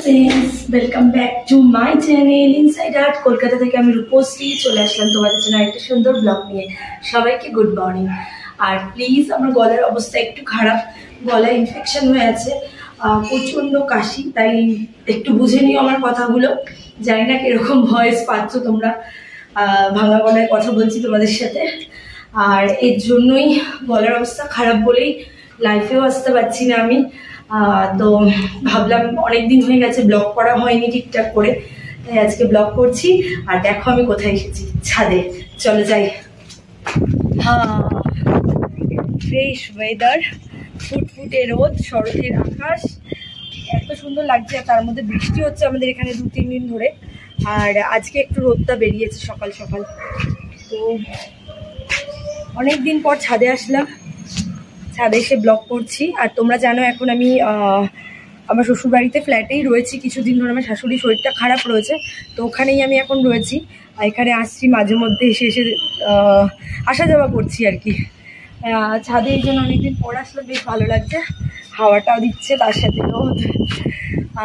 Friends welcome back to my channel inside art Kolkata থেকে আমি রূপশ্রী চলে আসলাম তোমাদের জন্য একটা সুন্দর ব্লগ নিয়ে। সবাইকে গুড মর্নিং। আর প্লিজ আমার গলার অবস্থা একটু খারাপ, গলায় ইনফেকশন হয়ে আছে, প্রচন্ড কাশি, তাই একটু বুঝে নিও আমার কথাগুলো। জানি না কিরকম ভয়েস পাচ্ছ তোমরা, ভাঙা গলায় কথা বলছি তোমাদের সাথে। আর এর জন্যই গলার অবস্থা খারাপ বলেই লাইফেও আসতে পারছি না আমি। তো ভাবলাম অনেক দিন হয়ে গেছে ব্লগ করা হয়নি ঠিকঠাক করে, তাই আজকে ব্লগ করছি। আর দেখো আমি কোথায় এসেছি, ছাদে। চলে যাই। ফ্রেশ ওয়েদার, ফুটফুটে রোদ, শরতের আকাশ এত সুন্দর লাগছে। আর তার মধ্যে বৃষ্টি হচ্ছে আমাদের এখানে 2-3 দিন ধরে। আর আজকে একটু রোদটা বেরিয়েছে সকাল সকাল। তো অনেক দিন পর ছাদে আসলাম, ছাদে এসে ব্লগ করছি। আর তোমরা জানো এখন আমি আমার শ্বশুরবাড়িতে ফ্ল্যাটেই রয়েছি কিছুদিন ধরে। আমার শাশুড়ির শরীরটা খারাপ রয়েছে, তো ওখানেই আমি এখন রয়েছি। আর এখানে আসছি মাঝে মধ্যে, এসে এসে আসা যাওয়া করছি আর কি। ছাদে এই জন্য অনেকদিন পর আসলে বেশ ভালো লাগছে, হাওয়াটাও দিচ্ছে তার সাথে রোদ।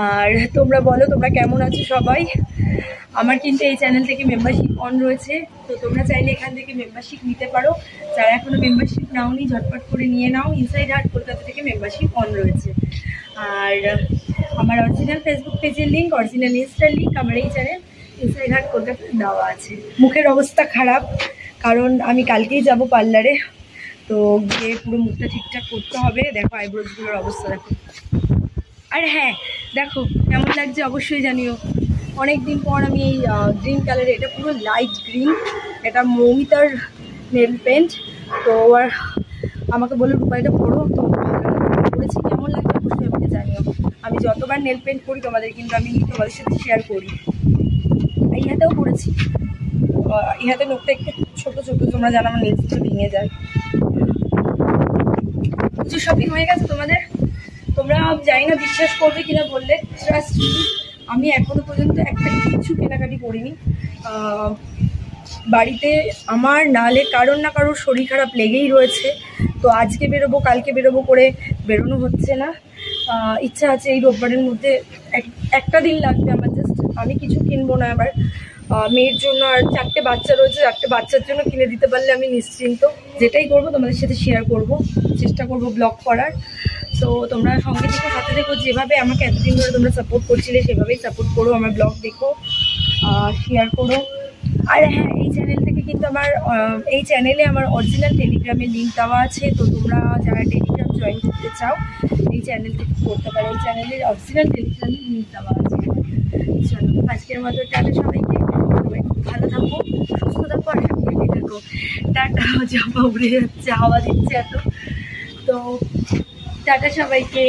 আর তোমরা বলো তোমরা কেমন আছো সবাই। আমার কিন্তু এই চ্যানেল থেকে মেম্বারশিপ অন রয়েছে, তো তোমরা চাইলে এখান থেকে মেম্বারশিপ নিতে পারো। যারা এখনো মেম্বারশিপ নাওনি ঝটপট করে নিয়ে নাও। ইনসাইড আর্ট কলকাতা থেকে মেম্বারশিপ অন রয়েছে। আর আমার অরিজিনাল ফেসবুক পেজের লিঙ্ক, অরিজিনাল ইনস্টার লিঙ্ক আমার এই চ্যানেল ইনসাইড আর্ট কলকাতায় দেওয়া আছে। মুখের অবস্থা খারাপ, কারণ আমি কালকেই যাব পার্লারে, তো গিয়ে পুরো মুখটা ঠিকঠাক করতে হবে। দেখো আইব্রোজগুলোর অবস্থা দেখো। আর হ্যাঁ, দেখো কেমন লাগছে অবশ্যই জানিও। অনেক দিন পর আমি এই গ্রিন কালারে, এটা পুরো লাইট গ্রিন, এটা মৌমিতার নেল পেন্ট। তো আর আমাকে বলে রূপাইটা পড়ো, তো করেছি। কেমন লাগছে অবশ্যই আমাকে জানিও। আমি যতবার নেল পেন্ট করি তোমাদের তোমাদের সাথে শেয়ার করি। এই হাতেও করেছি, এই হাতে নোখটা একটু ছোটো ছোটো, তোমরা জানো আমার নেলসটা ভেঙে যায়। কিছু শপিং হয়ে গেছে তোমাদের? তোমরা জানি না বিশ্বাস করবে কিনা বললে, ট্রাস্ট মি, আমি এখনো পর্যন্ত একটা কিছু কেনাকাটি করিনি। বাড়িতে আমার নালে কারোর না কারোর শরীর খারাপ লেগেই রয়েছে। তো আজকে বেরোবো কালকে বেরোবো করে বেরোনো হচ্ছে না। ইচ্ছা আছে এই রোববারের মধ্যে, একটা দিন লাগবে আমার জাস্ট। আমি কিছু কিনবো না আবার মেয়ের জন্য। আর 4টে বাচ্চা রয়েছে, 4টে বাচ্চার জন্য কিনে দিতে পারলে আমি নিশ্চিন্ত। যেটাই করবো তোমাদের সাথে শেয়ার করব, চেষ্টা করব ব্লগ করার। তো তোমরা সঙ্গে থেকে সাথে দেখো, যেভাবে আমাকে এতদিন ধরে তোমরা সাপোর্ট করছিলে সেভাবেই সাপোর্ট করো, আমার ব্লগ দেখো, শেয়ার করো। আর হ্যাঁ, এই চ্যানেল থেকে কিন্তু এই চ্যানেলে আমার অরিজিনাল টেলিগ্রামের লিঙ্ক দেওয়া আছে। তো তোমরা যারা টেলিগ্রাম জয়েন করতে চাও এই চ্যানেল থেকে করতে পারো। এই চ্যানেলের অরিজিনাল টেলিগ্রামের লিঙ্ক দেওয়া আছে। চলো আজকের মতো টাটা সবাইকে, সবাই খুব ভালো থাকো, সুস্থ থাকো আর হ্যাপি থাকো। টাটা। জামা উড়ে যাচ্ছে, হাওয়া দিচ্ছে এত। তো টাটা সবাইকে।